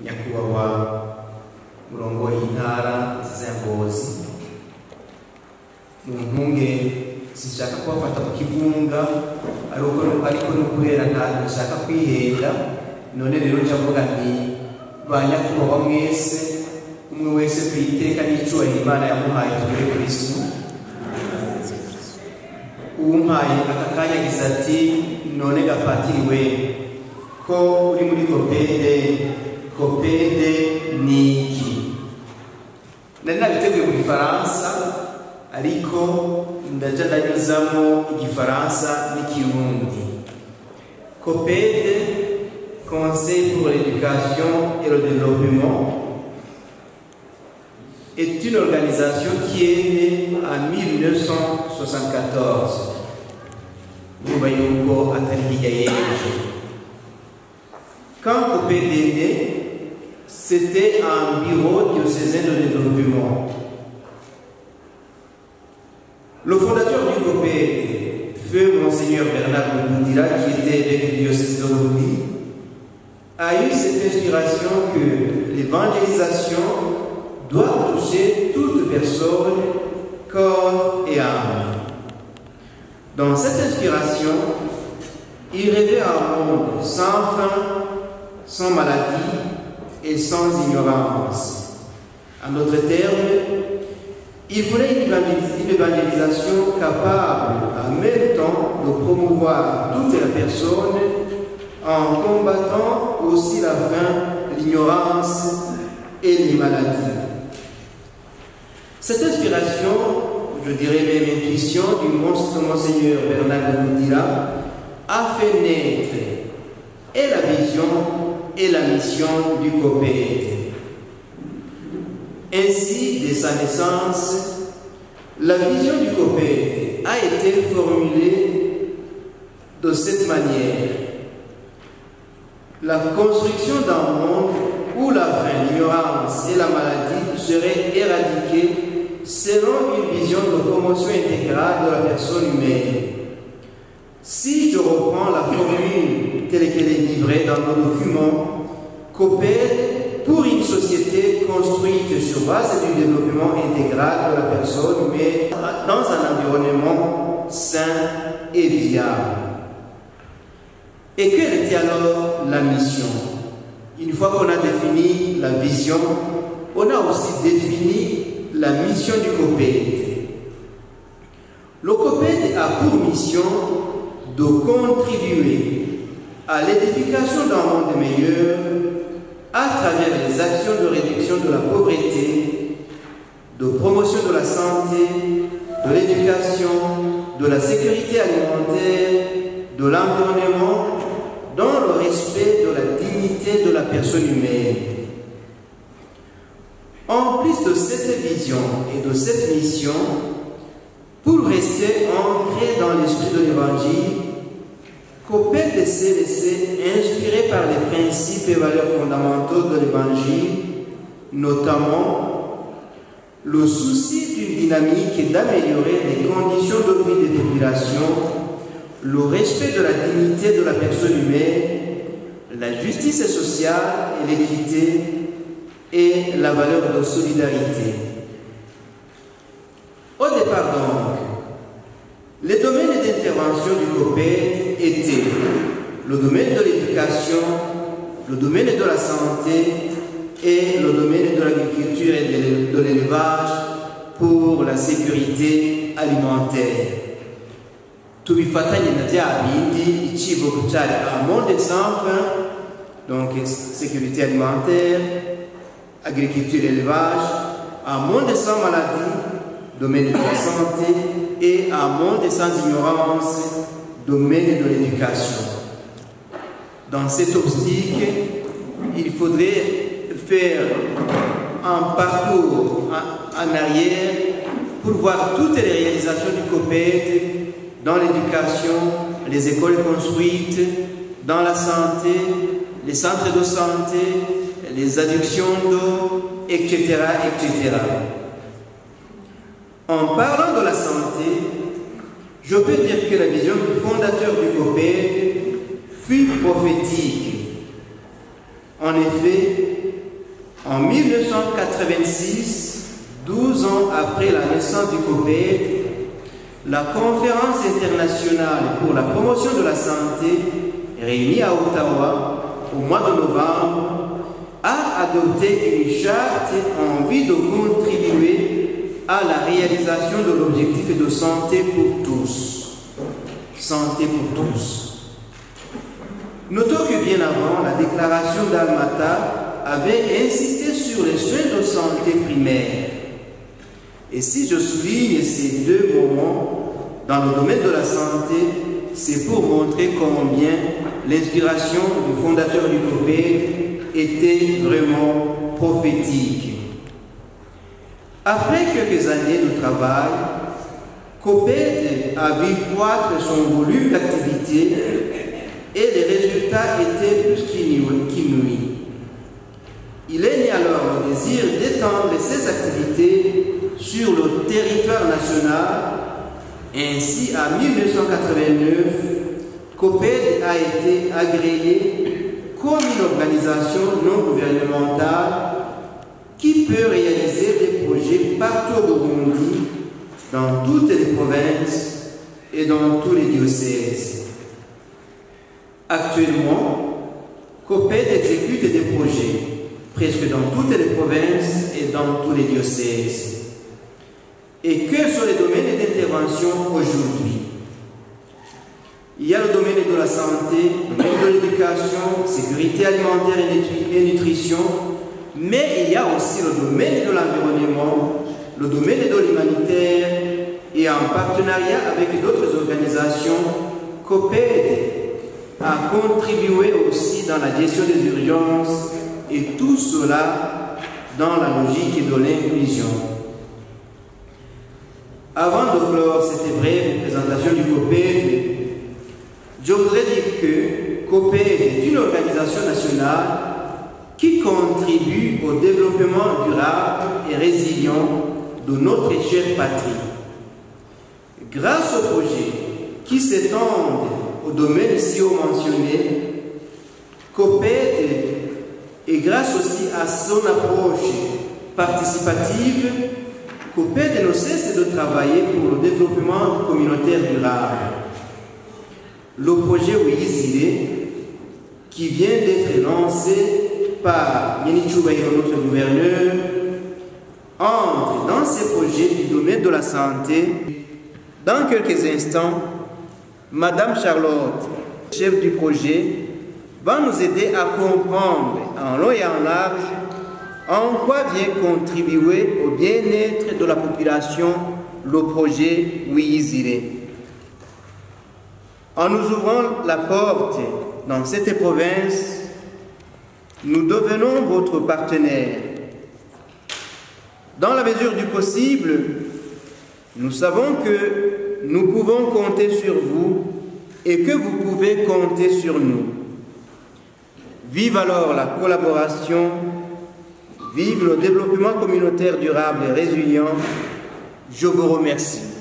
nyakubahwa murongo y'intara z'Ingozi mu mpunge sinshaka kubafata mu kivunga ariko no kubera ntashaka kwihenda none rero njavuga nti ba nyakubahwa mwese umwe wese kwiteka n'icubahiro Imana yamuhaye turi Kristo umpaye aka kanya agize ati none gapatiri we ko uri muri kopede ni iki nari nabiteguye mu gifaransa ariko ndaja ndanyuzamo igifaransa n'ikirundi. Kopede, Conseil pour l'éducation et le développement, est une organisation qui est née en 1974. Vous voyez encore à quand Kopede est né, c'était un bureau diocésain de développement. Le fondateur du Kopede, feu Monseigneur Bernard Boudira, qui était évêque du diocèse de Rodi, a eu cette inspiration que l'évangélisation doit toucher toute personne, corps et âme. Dans cette inspiration, il rêvait un monde sans fin, sans maladie et sans ignorance. En d'autres termes, il voulait une évangélisation capable en même temps de promouvoir toute la personne en combattant aussi la faim, l'ignorance et les maladies. Cette inspiration, je dirais même intuition du Monseigneur Bernard Boudira, a fait naître et la vision et la mission du Kopede. Ainsi, dès sa naissance, la vision du Kopede a été formulée de cette manière. La construction d'un monde où la faim, l'ignorance et la maladie seraient éradiquées selon une vision de promotion intégrale de la personne humaine. Si je reprends la formule telle qu'elle est livrée dans nos documents, Kopede pour une société construite sur base du développement intégral de la personne, mais dans un environnement sain et viable. Et quelle était alors la mission? Une fois qu'on a défini la vision, on a aussi défini la mission du Kopede. Le Kopede a pour mission de contribuer à l'édification d'un monde meilleur à travers les actions de réduction de la pauvreté, de promotion de la santé, de l'éducation, de la sécurité alimentaire, de l'environnement, dans le respect de la dignité de la personne humaine. En plus de cette vision et de cette mission, pour rester ancré dans l'esprit de l'Évangile, Kopede s'est laissé inspiré par les principes et valeurs fondamentaux de l'Évangile, notamment le souci d'une dynamique d'améliorer les conditions de vie des populations, le respect de la dignité de la personne humaine, la justice sociale et l'équité et la valeur de solidarité. Au départ donc, les domaines d'intervention du Kopede étaient le domaine de l'éducation, le domaine de la santé et le domaine de l'agriculture et de l'élevage pour la sécurité alimentaire. Tubifatanye na bya bindi ikivugo cyari un monde sans fin, donc sécurité alimentaire, agriculture et élevage, un monde sans maladie, domaine de la santé, et un monde sans ignorance, domaine de l'éducation. Dans cette optique, il faudrait faire un parcours en arrière pour voir toutes les réalisations du Kopede dans l'éducation, les écoles construites, dans la santé, les centres de santé, les adductions d'eau, etc., etc. En parlant de la santé, je peux dire que la vision du fondateur du Kopede fut prophétique. En effet, En 1986, 12 ans après la naissance du COPED, la Conférence internationale pour la promotion de la santé, réunie à Ottawa au mois de novembre, a adopté une charte en vue de contribuer à la réalisation de l'objectif de santé pour tous. Santé pour tous. Notons que bien avant, la déclaration d'Almata avait insisté sur les soins de santé primaire. Et si je souligne ces deux moments dans le domaine de la santé, c'est pour montrer combien l'inspiration du fondateur du COPED était vraiment prophétique. Après quelques années de travail, COPED a vu croître son volume d'activité et les résultats étaient plus qu'inouïs. Il est né alors le désir d'étendre ses activités sur le territoire national. Ainsi, en 1989, COPED a été agréé comme une organisation non gouvernementale qui peut réaliser des projets partout au Burundi, dans toutes les provinces et dans tous les diocèses. Actuellement, COPED exécute des projets presque dans toutes les provinces et dans tous les diocèses. Et quels sont les domaines d'intervention aujourd'hui? Il y a le domaine de la santé, le domaine de l'éducation, sécurité alimentaire et nutrition, mais il y a aussi le domaine de l'environnement, le domaine de l'humanitaire, et en partenariat avec d'autres organisations, COPED a contribué aussi dans la gestion des urgences, et tout cela dans la logique de l'inclusion. Avant de clore cette brève présentation du COPED, je voudrais dire que COPED est une organisation nationale qui contribue au développement durable et résilient de notre chère patrie. Grâce aux projets qui s'étendent au domaine ici mentionné, COPED, et grâce aussi à son approche participative, COPED ne cesse de travailler pour le développement communautaire durable. Le projet Wiyizire, qui vient d'être lancé par Yenichoubaïro, notre gouverneur, entre dans ces projets du domaine de la santé. Dans quelques instants, Madame Charlotte, chef du projet, va nous aider à comprendre en long et en large en quoi vient contribuer au bien-être de la population le projet Wiyizire. En nous ouvrant la porte dans cette province, nous devenons votre partenaire. Dans la mesure du possible, nous savons que nous pouvons compter sur vous et que vous pouvez compter sur nous. Vive alors la collaboration, vive le développement communautaire durable et résilient. Je vous remercie.